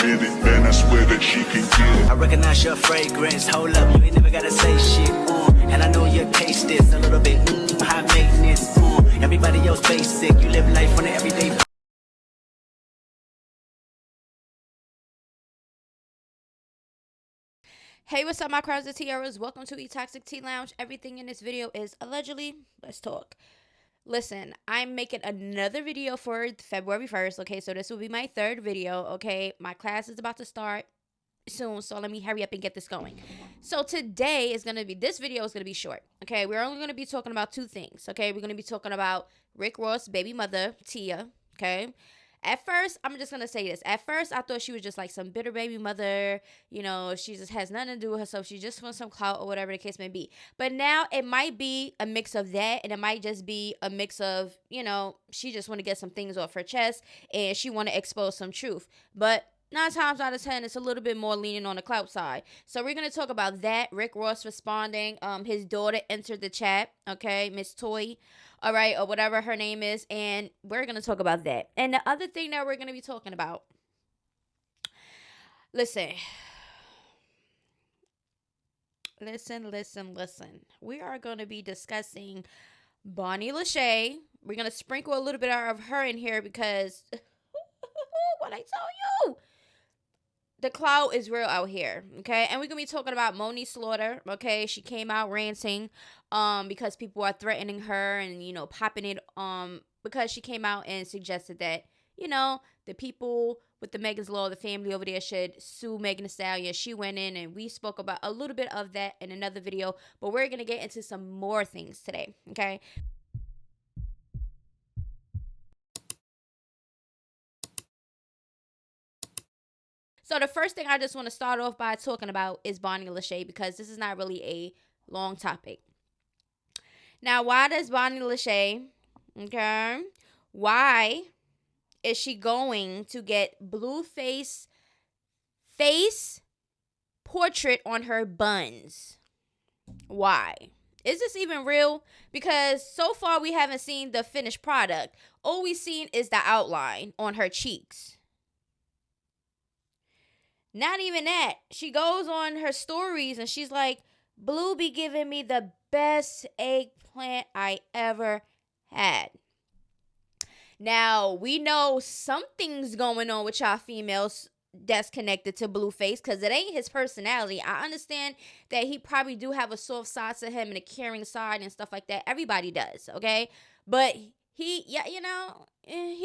minute, man, I swear that she can get it. I recognize your fragrance, hold up, you ain't never gotta say shit, and I know your taste is a little bit, high maintenance, everybody else basic, you live life on an everyday. Hey, what's up, my crowds and tiaras? Welcome to Toxic Tea Lounge. Everything in this video is allegedly. Let's talk. Listen, I'm making another video for February 1st, okay? So this will be my third video, okay? My class is about to start soon, so let me hurry up and get this going. So today is going to be, this video is going to be short, okay? We're only going to be talking about two things, okay? We're going to be talking about Rick Ross' baby mother, Tia, okay? At first, I'm just going to say this. At first, I thought she was just like some bitter baby mother. You know, she just has nothing to do with herself. She just wants some clout or whatever the case may be. But now it might be a mix of that. And it might just be a mix of, you know, she just want to get some things off her chest. And she want to expose some truth. But 9 times out of 10, it's a little bit more leaning on the clout side. So we're going to talk about that. Rick Ross responding. His daughter entered the chat. Okay, Miss Toy. All right, or whatever her name is. And we're going to talk about that. And the other thing that we're going to be talking about. Listen. We are going to be discussing Bonnie Lachey. We're going to sprinkle a little bit of her in here because what I tell you. The clout is real out here, okay? And we're going to be talking about Moniece, okay? She came out ranting because people are threatening her and, you know, popping it because she came out and suggested that, you know, the people with the Megan's Law, the family over there should sue Megan Thee Stallion. She went in and we spoke about a little bit of that in another video, but we're going to get into some more things today, okay? So the first thing I just want to start off by talking about is Bonnie Lachey because this is not really a long topic. Now, why does Bonnie Lachey, okay, why is she going to get Blueface face portrait on her buns? Why? Is this even real? Because so far we haven't seen the finished product. All we've seen is the outline on her cheeks. Not even that. She goes on her stories and she's like, Blue be giving me the best eggplant I ever had. Now, we know something's going on with y'all females that's connected to Blueface because it ain't his personality. I understand that he probably do have a soft side to him and a caring side and stuff like that. Everybody does, okay? But he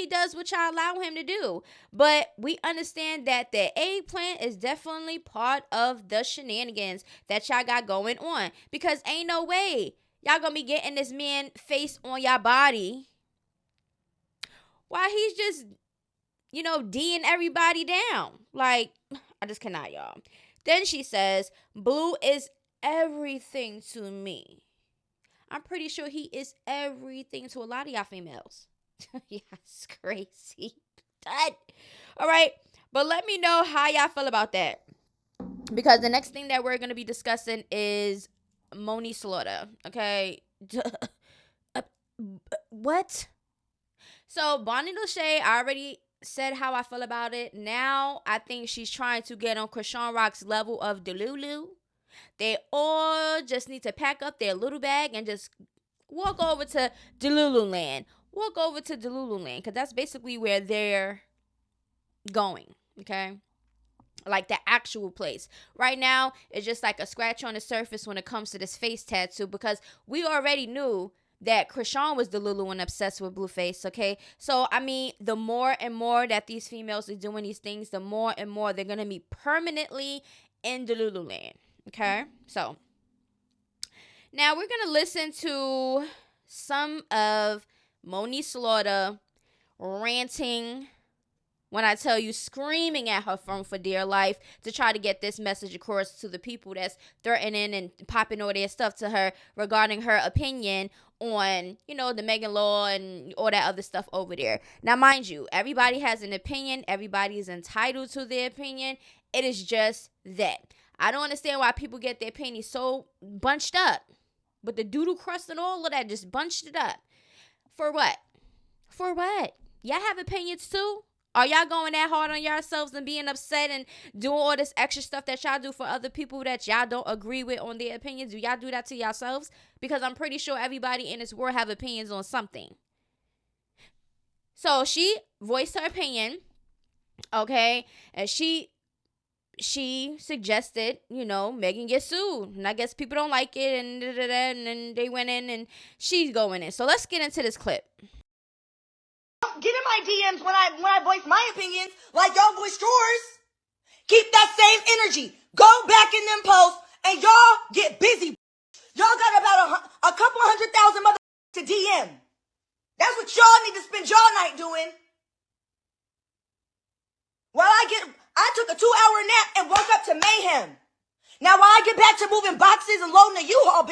does what y'all allow him to do. But we understand that the eggplant is definitely part of the shenanigans that y'all got going on. Because ain't no way y'all gonna be getting this man face on y'all body while he's just, you know, D'ing everybody down. Like, I just cannot, y'all. Then she says, Blue is everything to me. I'm pretty sure he is everything to a lot of y'all females. Yeah, it's crazy. Done. All right. But let me know how y'all feel about that. Because the next thing that we're going to be discussing is Moniece. Okay. What? So Bonnie Lachey, I already said how I feel about it. Now I think she's trying to get on Krishan Rock's level of Delulu. They all just need to pack up their little bag and just walk over to Delulu Land. Walk over to Delulu Land because that's basically where they're going, okay? Like the actual place. Right now, it's just like a scratch on the surface when it comes to this face tattoo because we already knew that Krishan was Delulu and obsessed with Blueface, okay? So, I mean, the more and more that these females are doing these things, the more and more they're going to be permanently in Delulu Land. Okay, so now we're going to listen to some of Moniece ranting, when I tell you screaming at her phone for dear life to try to get this message across to the people that's threatening and popping all their stuff to her regarding her opinion on, you know, the Megan Law and all that other stuff over there. Now, mind you, everybody has an opinion. Everybody is entitled to their opinion. It is just that. I don't understand why people get their panties so bunched up. With the doodle crust and all of that, just bunched it up. For what? For what? Y'all have opinions too? Are y'all going that hard on yourselves and being upset and doing all this extra stuff that y'all do for other people that y'all don't agree with on their opinions? Do y'all do that to yourselves? Because I'm pretty sure everybody in this world have opinions on something. So she voiced her opinion, okay? And she suggested, Megan get sued. And I guess people don't like it and and then they went in and she's going in. So let's get into this clip. Get in my DMs when I voice my opinions like y'all voiced yours. Keep that same energy. Go back in them posts and y'all get busy. Y'all got about a couple 100,000 to DM. That's what y'all need to spend y'all night doing. While I took a 2-hour nap and woke up to mayhem. Now while I get back to moving boxes and loading a U-Haul,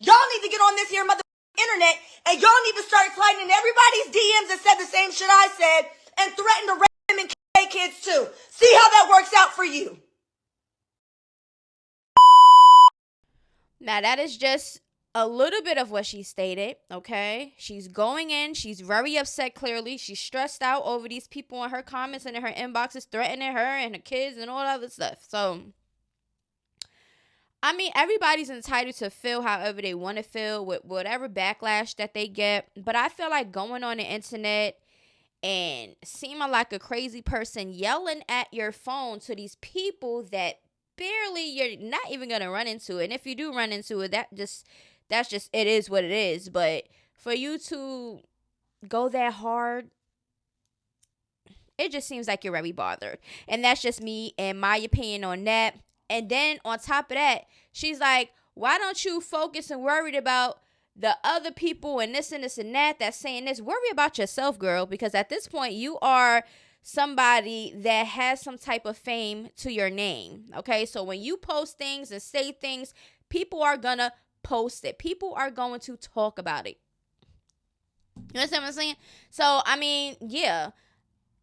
y'all need to get on this here internet and y'all need to start sliding in everybody's DMs that said the same shit I said and threaten to rape them and kill kids too. See how that works out for you. Now that is just a little bit of what she stated, okay? She's going in. She's very upset, clearly. She's stressed out over these people in her comments and in her inboxes threatening her and her kids and all that other stuff. So, I mean, everybody's entitled to feel however they want to feel with whatever backlash that they get. But I feel like going on the internet and seeming like a crazy person yelling at your phone to these people that barely you're not even going to run into it. And if you do run into it, that's just, it is what it is. But for you to go that hard, it just seems like you're very bothered. And that's just me and my opinion on that. And then on top of that, she's like, why don't you focus and worried about the other people and this and this and that that's saying this? Worry about yourself, girl, because at this point you are somebody that has some type of fame to your name. Okay, so when you post things and say things, people are gonna post it. People are going to talk about it. You understand what I'm saying? So, I mean, yeah.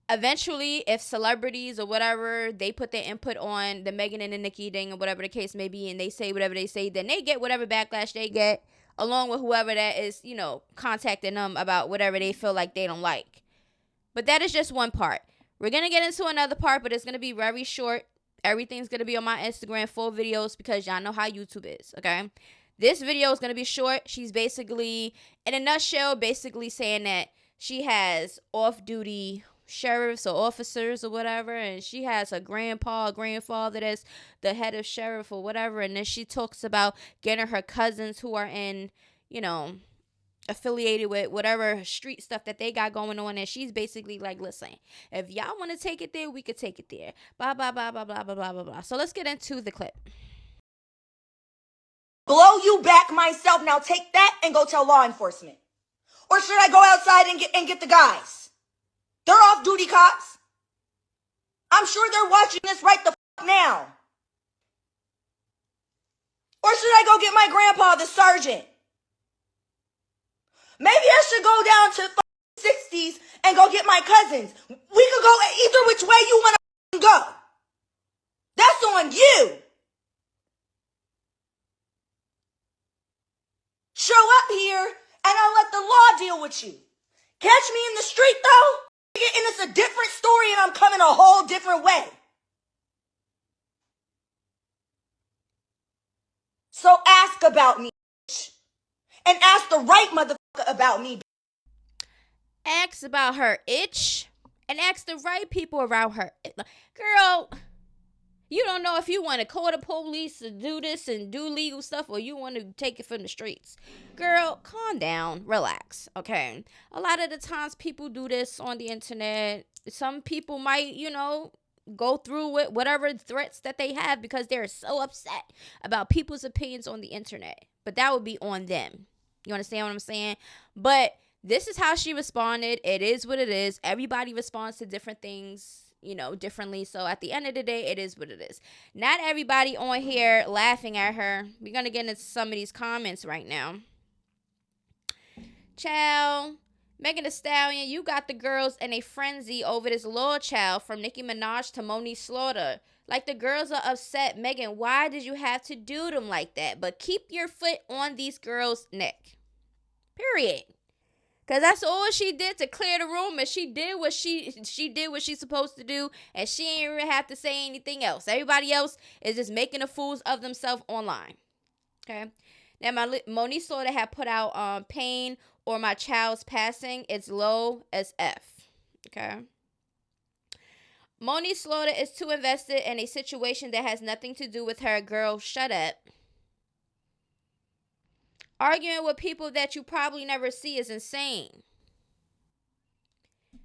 Eventually, if celebrities or whatever, they put their input on the Megan and the Nicki thing or whatever the case may be, and they say whatever they say, then they get whatever backlash they get, along with whoever that is, contacting them about whatever they feel like they don't like. But that is just one part. We're going to get into another part, but it's going to be very short. Everything's going to be on my Instagram, full videos, because y'all know how YouTube is, okay? This video is going to be short. She's basically, in a nutshell, basically saying that she has off-duty sheriffs or officers or whatever, and she has a grandfather that's the head of sheriff or whatever, and then she talks about getting her cousins who are in, affiliated with whatever street stuff that they got going on, and she's basically like, listen, if y'all want to take it there, we could take it there, blah blah blah blah blah blah blah blah blah. So let's get into the clip. Blow you back myself. Now take that and go tell law enforcement. Or should I go outside and get the guys? They're off-duty cops. I'm sure they're watching this right the now. Or should I go get my grandpa, the sergeant? Maybe I should go down to 60s and go get my cousins. We could go either which way you want to go. That's on you. Show up here and I'll let the law deal with you. Catch me in the street though, and it's a different story and I'm coming a whole different way. So ask about me, bitch. And ask the right motherfucker about me. Ask about her itch and ask the right people around her. Girl, you don't know if you want to call the police to do this and do legal stuff, or you want to take it from the streets. Girl, calm down, relax, okay? A lot of the times people do this on the internet. Some people might, go through with whatever threats that they have because they're so upset about people's opinions on the internet. But that would be on them. You understand what I'm saying? But this is how she responded. It is what it is. Everybody responds to different things, differently. So at the end of the day, it is what it is. Not everybody on here laughing at her. We're going to get into some of these comments right now. Child, Megan Thee Stallion, you got the girls in a frenzy over this Lord Child from Nicki Minaj to Moniece Slaughter. Like, the girls are upset. Megan, why did you have to do them like that? But keep your foot on these girls' neck. Period. Cause that's all she did to clear the room, and she did what she did what she's supposed to do, and she ain't even have to say anything else. Everybody else is just making the fools of themselves online. Okay. Now Moniece Slaughter had put out pain or my child's passing. It's low as F. Okay. Moniece Slaughter is too invested in a situation that has nothing to do with her. Girl, shut up. Arguing with people that you probably never see is insane.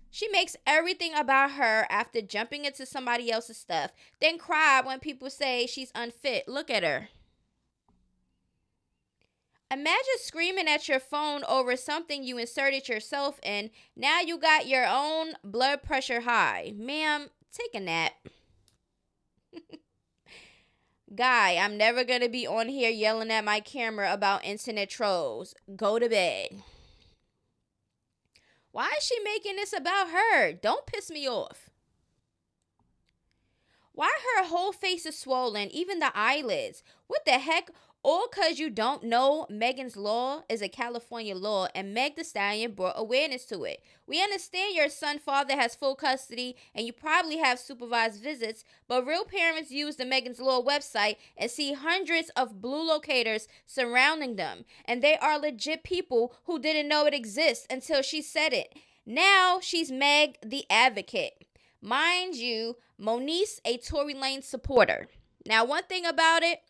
She makes everything about her after jumping into somebody else's stuff, then cry when people say she's unfit. Look at her. Imagine screaming at your phone over something you inserted yourself in. Now you got your own blood pressure high. Ma'am, take a nap. Guy, I'm never going to be on here yelling at my camera about internet trolls. Go to bed. Why is she making this about her? Don't piss me off. Why her whole face is swollen, even the eyelids? What the heck? All because you don't know Megan's Law is a California law, and Meg Thee Stallion brought awareness to it. We understand your son's father has full custody and you probably have supervised visits, but real parents use the Megan's Law website and see hundreds of blue locators surrounding them, and they are legit people who didn't know it exists until she said it. Now she's Meg the advocate. Mind you, Moniece, a Tory Lanez supporter. Now, one thing about it,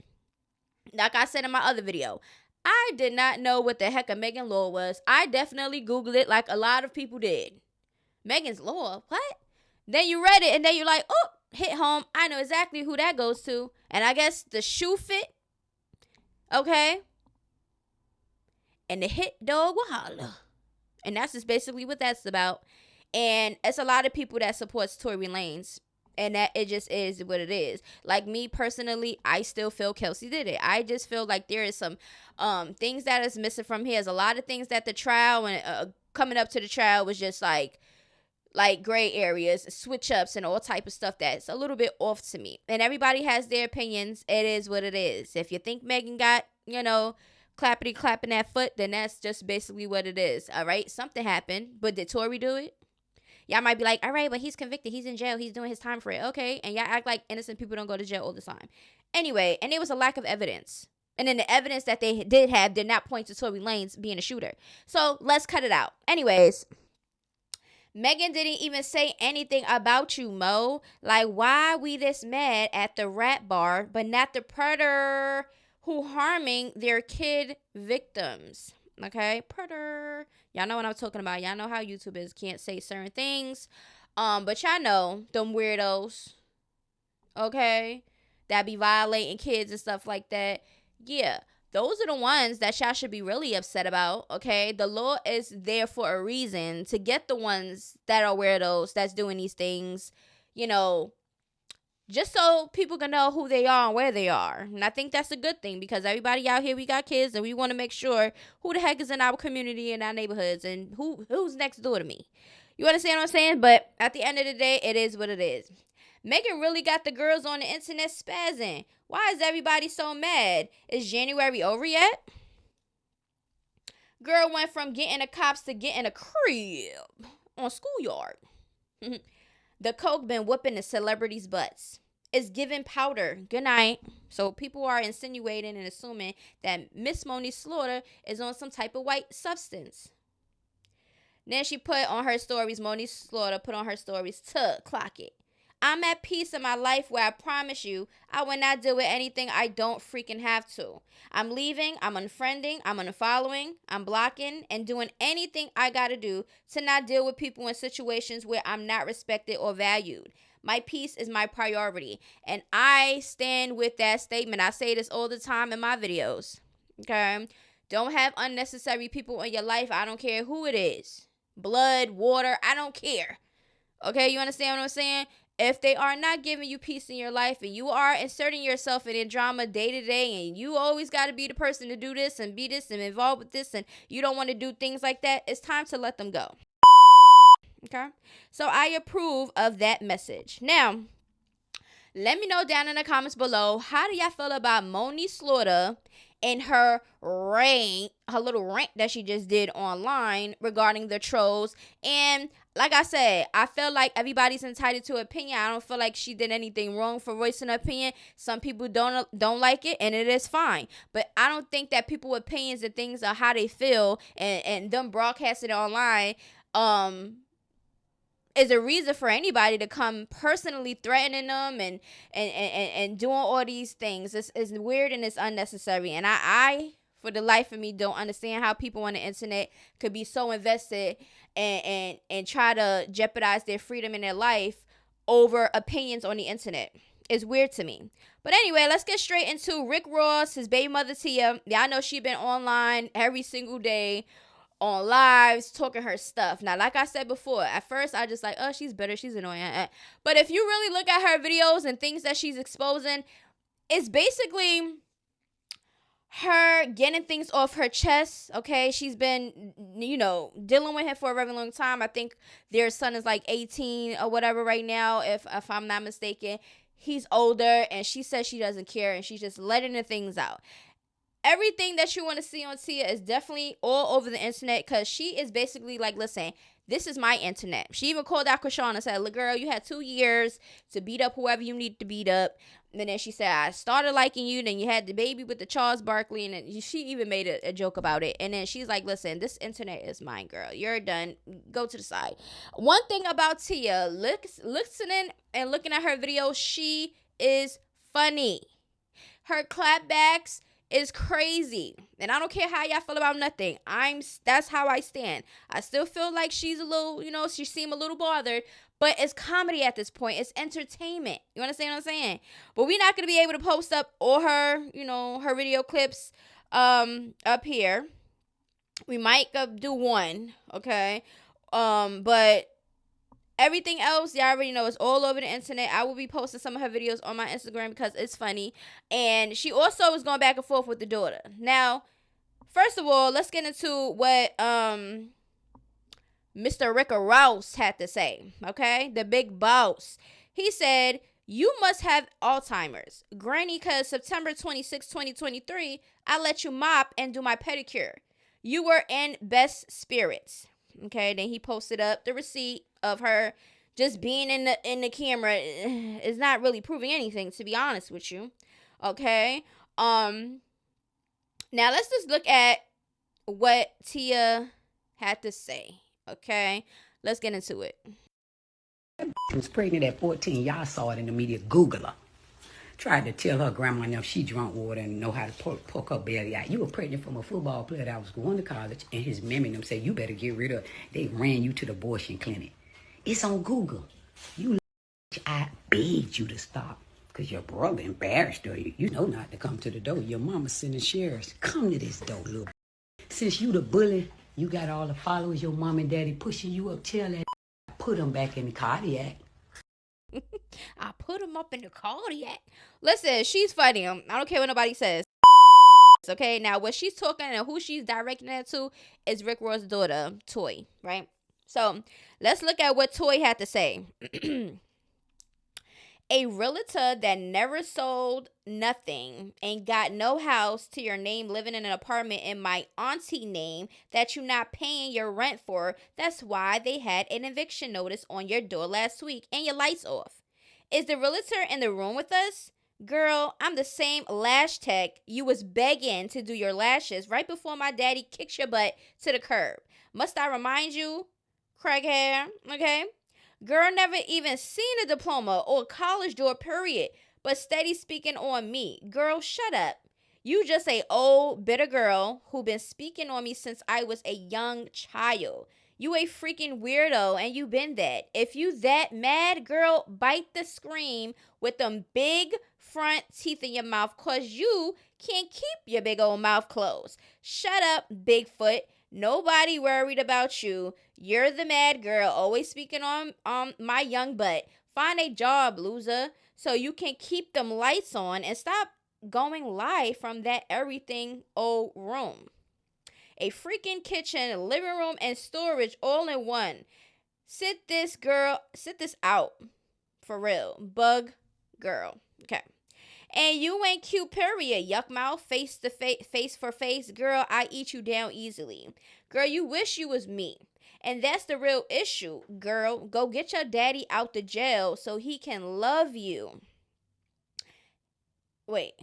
like I said in my other video, I did not know what the heck a Megan Law was. I definitely Googled it like a lot of people did. Megan's Law? What? Then you read it and then you're like, oh, hit home. I know exactly who that goes to. And I guess the shoe fit. Okay. And the hit dog will holler. And that's just basically what that's about. And it's a lot of people that supports Tory Lanez. And that it just is what it is. Like me personally, I still feel Kelsey did it. I just feel like there is some things that is missing from here. There's a lot of things that the trial and coming up to the trial was just like gray areas, switch ups, and all type of stuff that's a little bit off to me. And everybody has their opinions. It is what it is. If you think Megan got, clappity clapping that foot, then that's just basically what it is. All right, something happened, but did Tory do it? Y'all might be like, all right, but he's convicted. He's in jail. He's doing his time for it. Okay. And y'all act like innocent people don't go to jail all the time. Anyway, and there was a lack of evidence. And then the evidence that they did have did not point to Tory Lanez being a shooter. So let's cut it out. Anyways, Megan didn't even say anything about you, Mo. Like, why we this mad at the rap bar, but not the predator who harming their kid victims? Okay, predator. Y'all know what I'm talking about. Y'all know how YouTubers can't say certain things. But y'all know them weirdos. Okay, that be violating kids and stuff like that. Yeah, those are the ones that y'all should be really upset about. Okay, the law is there for a reason to get the ones that are weirdos that's doing these things. Just so people can know who they are and where they are. And I think that's a good thing because everybody out here, we got kids and we want to make sure who the heck is in our community and our neighborhoods and who's next door to me. You understand what I'm saying? But at the end of the day, it is what it is. Megan really got the girls on the internet spazzing. Why is everybody so mad? Is January over yet? Girl went from getting the cops to getting a crib on schoolyard. The coke been whooping the celebrities' butts. It's giving powder. Good night. So people are insinuating and assuming that Miss Moniece Slaughter is on some type of white substance. Then she put on her stories, Moniece Slaughter put on her stories to clock it. I'm at peace in my life where I promise you I will not deal with anything I don't freaking have to. I'm leaving, I'm unfriending, I'm unfollowing, I'm blocking, and doing anything I gotta do to not deal with people in situations where I'm not respected or valued. My peace is my priority. And I stand with that statement. I say this all the time in my videos. Okay? Don't have unnecessary people in your life. I don't care who it is. Blood, water, I don't care. Okay? You understand what I'm saying? If they are not giving you peace in your life and you are inserting yourself in drama day to day and you always got to be the person to do this and be this and involved with this and you don't want to do things like that, it's time to let them go. Okay? So I approve of that message. Now, let me know down in the comments below, how do y'all feel about Moniece Slaughter in her little rant that she just did online regarding the trolls. And like I said, I feel like everybody's entitled to opinion. I don't feel like she did anything wrong for voicing an opinion. Some people don't like it, and it is fine. But I don't think that people's opinions and things are how they feel, and them broadcasting it online is a reason for anybody to come personally threatening them and doing all these things. It's weird and it's unnecessary. And I for the life of me don't understand how people on the internet could be so invested and try to jeopardize their freedom in their life over opinions on the internet. It's weird to me. But anyway, let's get straight into Rick Ross, his baby mother Tia. Y'all know she been online every single day on lives talking her stuff. Now, like I said before, at first I just like, oh, she's bitter, she's annoying. But if you really look at her videos and things that she's exposing, it's basically her getting things off her chest. Okay, she's been, dealing with him for a very long time. I think their son is like 18 or whatever right now, if I'm not mistaken. He's older, and she says she doesn't care, and she's just letting the things out. Everything that you want to see on Tia is definitely all over the internet, because she is basically like, listen, this is my internet. She even called out Krishan and said, look, girl, you had 2 years to beat up whoever you need to beat up. And then she said, I started liking you. Then you had the baby with the Charles Barkley. And then she even made a joke about it. And then she's like, listen, this internet is mine, girl. You're done. Go to the side. One thing about Tia, listening and looking at her videos, she is funny. Her clapbacks is crazy, and I don't care how y'all feel about nothing. That's how I stand. I still feel like she's a little, she seemed a little bothered, but it's comedy at this point. It's entertainment. You understand what I'm saying? But we're not gonna be able to post up all her, her video clips, up here. We might do one, okay? But everything else, y'all already know, it's all over the internet. I will be posting some of her videos on my Instagram because it's funny. And she also was going back and forth with the daughter. Now, first of all, let's get into what Mr. Rick Ross had to say, okay? The big boss. He said, you must have Alzheimer's. Granny, because September 26, 2023, I let you mop and do my pedicure. You were in best spirits. Okay, then he posted up the receipt of her just being in the camera. Is not really proving anything, to be honest with you. Okay. Now let's just look at what Tia had to say. Okay, let's get into it. She was pregnant at 14. Y'all saw it in the media. Google her. Tried to tell her grandma now she drunk water and know how to poke her belly out. You were pregnant from a football player that was going to college, and his mammy and them said, you better get rid of it. They ran you to the abortion clinic. It's on Google. I begged you to stop because your brother embarrassed her. You know not to come to the door. Your mama sending sheriffs. Come to this door, little. Since you the bully, you got all the followers, your mom and daddy pushing you up. Tell that put them back in the cardiac. I put him up in the cardiac. Listen, she's funny. I don't care what nobody says. Okay, now what she's talking and who she's directing that to is Rick Ross' daughter, Toy, right? So let's look at what Toy had to say. A realtor that never sold nothing and got no house to your name, living in an apartment in my auntie name that you're not paying your rent for. That's why they had an eviction notice on your door last week and your lights off. Is the realtor in the room with us? Girl, I'm the same lash tech you was begging to do your lashes right before my daddy kicks your butt to the curb. Must I remind you? Crackhead, okay? Girl never even seen a diploma or college door, period, but steady speaking on me. Girl, shut up. You just a old, bitter girl who been speaking on me since I was a young child. You a freaking weirdo, and you been that. If you that mad, girl, bite the scream with them big front teeth in your mouth, cause you can't keep your big old mouth closed. Shut up, Bigfoot. Nobody worried about you. You're the mad girl, always speaking on my young butt. Find a job, loser, so you can keep them lights on and stop going live from that everything old room. A freaking kitchen, living room, and storage all in one. Sit this out. For real. Bug girl. Okay. And you ain't cute, period. Yuck mouth, face to face for face. Girl, I eat you down easily. Girl, you wish you was me. And that's the real issue, girl. Go get your daddy out the jail so he can love you. Wait.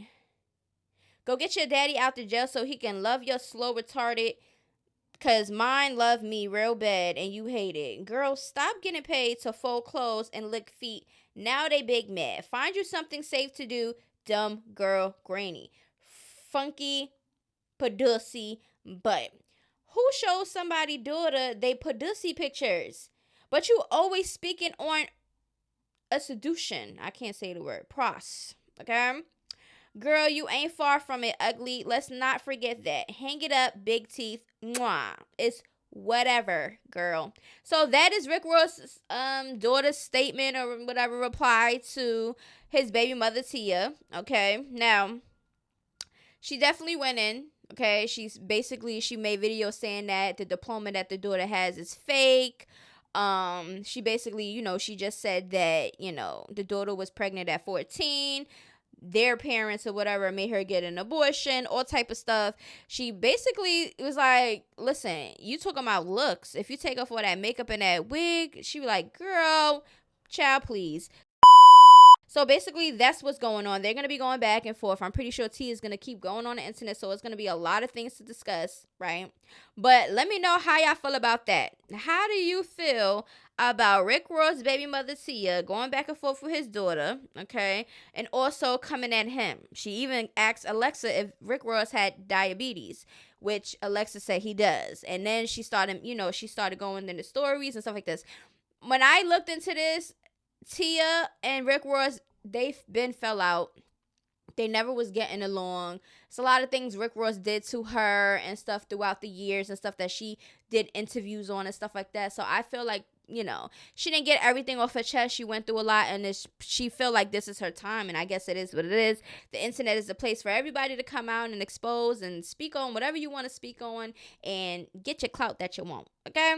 Go get your daddy out the jail so he can love your slow retarded. Cause mine love me real bad and you hate it. Girl, stop getting paid to fold clothes and lick feet. Now they big mad. Find you something safe to do, dumb girl granny. Funky padussy butt. Who shows somebody daughter they padussy pictures? But you always speaking on a seduction. I can't say the word. Pros. Okay? Girl, you ain't far from it, ugly. Let's not forget that. Hang it up, big teeth. Mwah. It's whatever, girl. So that is Rick Ross's daughter's statement or whatever reply to his baby mother, Tia. Okay. Now, she definitely went in. Okay. She made videos saying that the diploma that the daughter has is fake. She basically, she just said that, the daughter was pregnant at 14. Their parents or whatever made her get an abortion, all type of stuff. She basically was like, listen, you talking about looks. If you take off all that makeup and that wig, she was like, girl, child, please. So basically, that's what's going on. They're going to be going back and forth. I'm pretty sure T is going to keep going on the internet, so it's going to be a lot of things to discuss, right? But let me know how y'all feel about that. How do you feel about Rick Ross' baby mother, Tia, going back and forth with his daughter, okay? And also coming at him. She even asked Alexa if Rick Ross had diabetes, which Alexa said he does. And then she started going into stories and stuff like this. When I looked into this, Tia and Rick Ross, they've been fell out. They never was getting along. It's a lot of things Rick Ross did to her and stuff throughout the years and stuff that she did interviews on and stuff like that. So I feel like, she didn't get everything off her chest. She went through a lot and she feel like this is her time. And I guess it is what it is. The internet is a place for everybody to come out and expose and speak on whatever you want to speak on and get your clout that you want. Okay?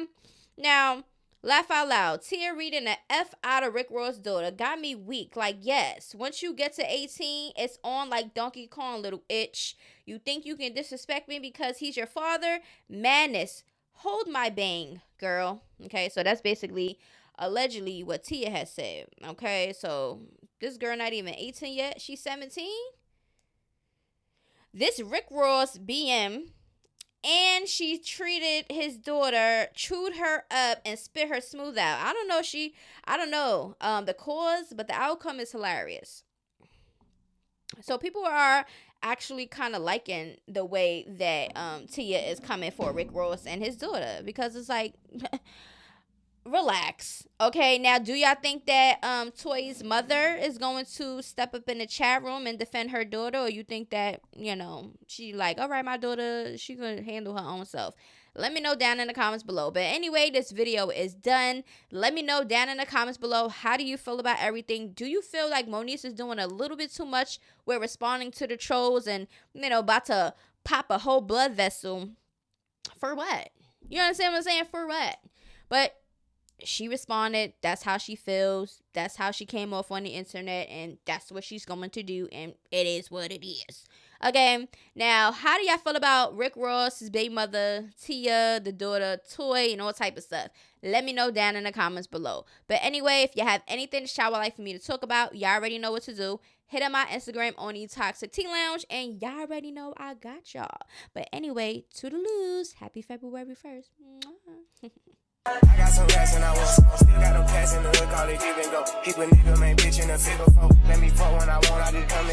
Now, laugh out loud. Tia reading the F out of Rick Ross' daughter got me weak. Like, yes, once you get to 18, it's on like Donkey Kong, little itch. You think you can disrespect me because he's your father? Madness. Hold my bang, girl. Okay, so that's basically allegedly what Tia has said. Okay, so this girl not even 18 yet. She's 17. This Rick Ross BM. And she treated his daughter, chewed her up, and spit her smooth out. I don't know the cause, but the outcome is hilarious. So people are actually kind of liking the way that Tia is coming for Rick Ross and his daughter, because it's like, relax. Okay, now do y'all think that Toy's mother is going to step up in the chat room and defend her daughter, or you think that, she like, all right, my daughter, she gonna handle her own self? Let me know down in the comments below. But anyway, this video is done. Let me know down in the comments below, how do you feel about everything? Do you feel like Moniece is doing a little bit too much with responding to the trolls and, about to pop a whole blood vessel? For what? You understand what I'm saying? For what? But she responded. That's how she feels. That's how she came off on the internet, and that's what she's going to do, and it is what it is. Okay, now, how do y'all feel about Rick Ross, his baby mother, Tia, the daughter, Toy, and all type of stuff? Let me know down in the comments below. But anyway, if you have anything to shower like for me to talk about, y'all already know what to do. Hit up my Instagram on the Toxic Tea Lounge, and y'all already know I got y'all. But anyway, toodaloos. Happy February 1st. I got some racks and I want some. Still got them cash in the hood, call it give and go. Keep a nigga, man, bitch in a figure four. Let me fuck when I want, I just come in.